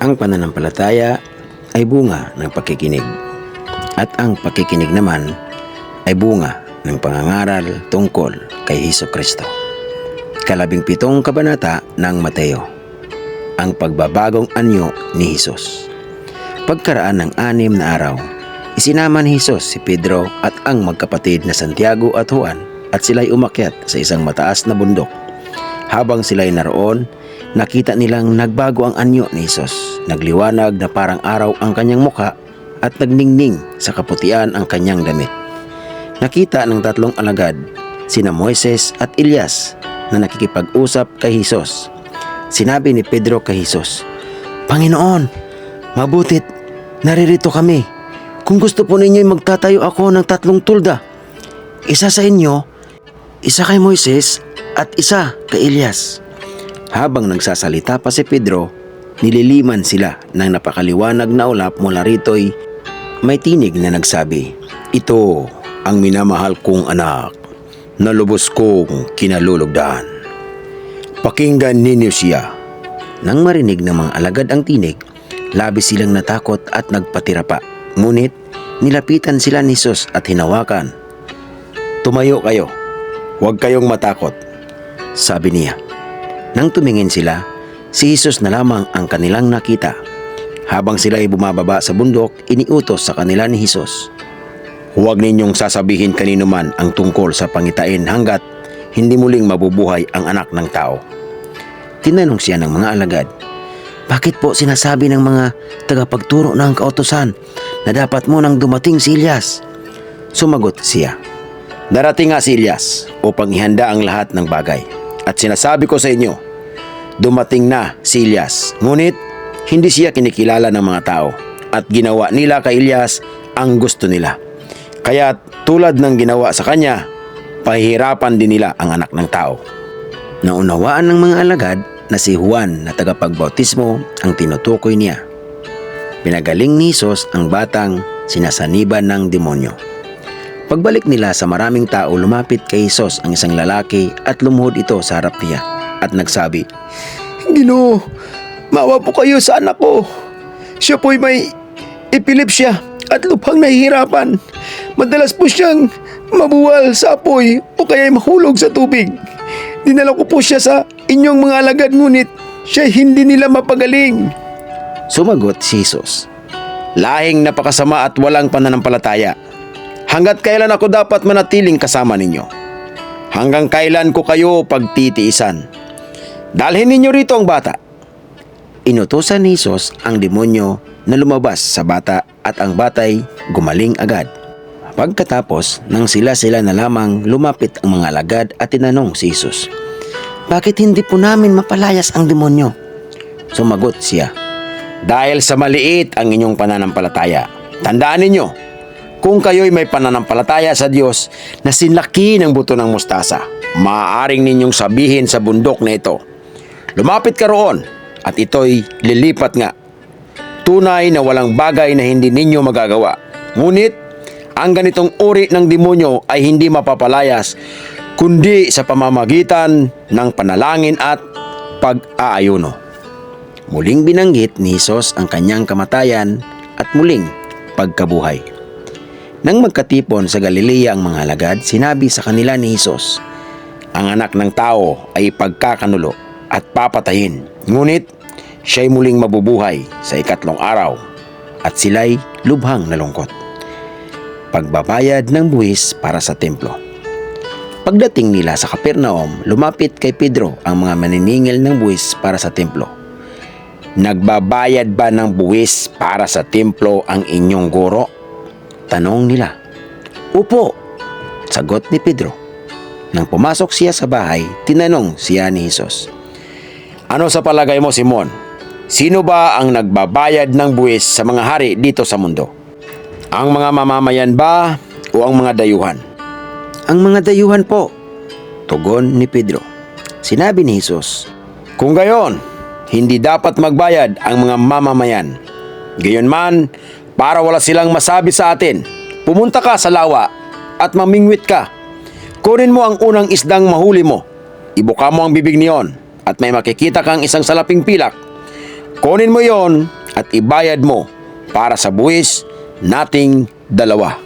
Ang pananampalataya ay bunga ng pakikinig, at ang pakikinig naman ay bunga ng pangangaral tungkol kay Hesukristo. 17 kabanata ng Mateo. Ang pagbabagong anyo ni Hesus. Pagkaraan ng 6 na araw, isinama ni Hesus si Pedro at ang magkapatid na Santiago at Juan at sila'y umakyat sa isang mataas na bundok. Habang sila'y naroon, nakita nilang nagbago ang anyo ni Hesus. Nagliwanag na parang araw ang kanyang mukha at nagningning sa kaputian ang kanyang damit. Nakita ng 3 alagad, sina Moises at Elias, na nakikipag-usap kay Hesus. Sinabi ni Pedro kay Hesus, "Panginoon, mabutit naririto kami. Kung gusto po ninyo'y magtatayo ako ng 3 tulda. Isa sa inyo, isa kay Moises at isa kay Elias." Habang nagsasalita pa si Pedro, nililiman sila ng napakaliwanag na ulap mula rito'y may tinig na nagsabi, "Ito ang minamahal kong anak, na lubos kong kinalulugdan. Pakinggan ninyo siya." Nang marinig ng mga alagad ang tinig, labis silang natakot at nagpatira pa. Ngunit nilapitan sila ni Hesus at hinawakan. "Tumayo kayo, huwag kayong matakot," sabi niya. Nang tumingin sila, si Hesus na lamang ang kanilang nakita. Habang sila ay bumababa sa bundok, iniutos sa kanila ni Hesus, "Huwag ninyong sasabihin kanino man ang tungkol sa pangitain hanggat hindi muling mabubuhay ang anak ng tao." Tinanong siya ng mga alagad, "Bakit po sinasabi ng mga tagapagturo ng kautusan na dapat mo nang dumating si Elias?" Sumagot siya, "Darating nga si Elias upang ihanda ang lahat ng bagay. At sinasabi ko sa inyo, dumating na si Elias, ngunit hindi siya kinikilala ng mga tao, at ginawa nila kay Elias ang gusto nila. Kaya tulad ng ginawa sa kanya, pahihirapan din nila ang anak ng tao." Naunawaan ng mga alagad na si Juan na tagapagbautismo ang tinutukoy niya. Pinagaling ni Hesus ang batang sinasaniban ng demonyo. Pagbalik nila sa maraming tao, lumapit kay Hesus ang isang lalaki at lumuhod ito sa harap niya at nagsabi, "Ginoo, maawa po kayo sa anak ko. Siya po'y may epilepsya at lubhang nahihirapan. Madalas po siyang mabuwal sa apoy o kaya'y mahulog sa tubig. Dinala ko po siya sa inyong mga alagad, ngunit siya hindi nila mapagaling." Sumagot si Hesus, "Lahing napakasama at walang pananampalataya. Hanggat kailan ako dapat manatiling kasama ninyo? Hanggang kailan ko kayo pagtitiisan? Dalhin ninyo rito ang bata." Inutusan ni Hesus ang demonyo na lumabas sa bata at ang batay gumaling agad. Pagkatapos nang sila na lamang, lumapit ang mga alagad at tinanong si Hesus, "Bakit hindi po namin mapalayas ang demonyo?" Sumagot siya, "Dahil sa maliit ang inyong pananampalataya. Tandaan ninyo, kung kayo'y may pananampalataya sa Diyos na sinlaki ng buto ng mustasa, maaaring ninyong sabihin sa bundok na ito, 'Lumapit ka roon,' at ito'y lilipat nga. Tunay na walang bagay na hindi ninyo magagawa. Ngunit ang ganitong uri ng demonyo ay hindi mapapalayas kundi sa pamamagitan ng panalangin at pag-aayuno." Muling binanggit ni Hesus ang kanyang kamatayan at muling pagkabuhay. Nang magkatipon sa Galilea ang mga alagad, sinabi sa kanila ni Hesus, "Ang anak ng tao ay pagkakanulo at papatayin, ngunit siya'y muling mabubuhay sa 3 araw." At sila'y lubhang nalungkot. Pagbabayad ng buwis para sa templo. Pagdating nila sa Capernaum, lumapit kay Pedro ang mga maniningil ng buwis para sa templo. "Nagbabayad ba ng buwis para sa templo ang inyong guro?" tanong nila. "Opo," sagot ni Pedro. Nang pumasok siya sa bahay, tinanong siya ni Hesus, "Ano sa palagay mo, Simon? Sino ba ang nagbabayad ng buwis sa mga hari dito sa mundo? Ang mga mamamayan ba o ang mga dayuhan?" "Ang mga dayuhan po," tugon ni Pedro. Sinabi ni Hesus, "Kung gayon, hindi dapat magbayad ang mga mamamayan. Gayunman, para wala silang masabi sa atin, pumunta ka sa lawa at mamingwit ka. Kunin mo ang unang isdang mahuli mo. Ibuka mo ang bibig niyon at may makikita kang isang salaping pilak. Kunin mo yon at ibayad mo para sa buwis nating dalawa.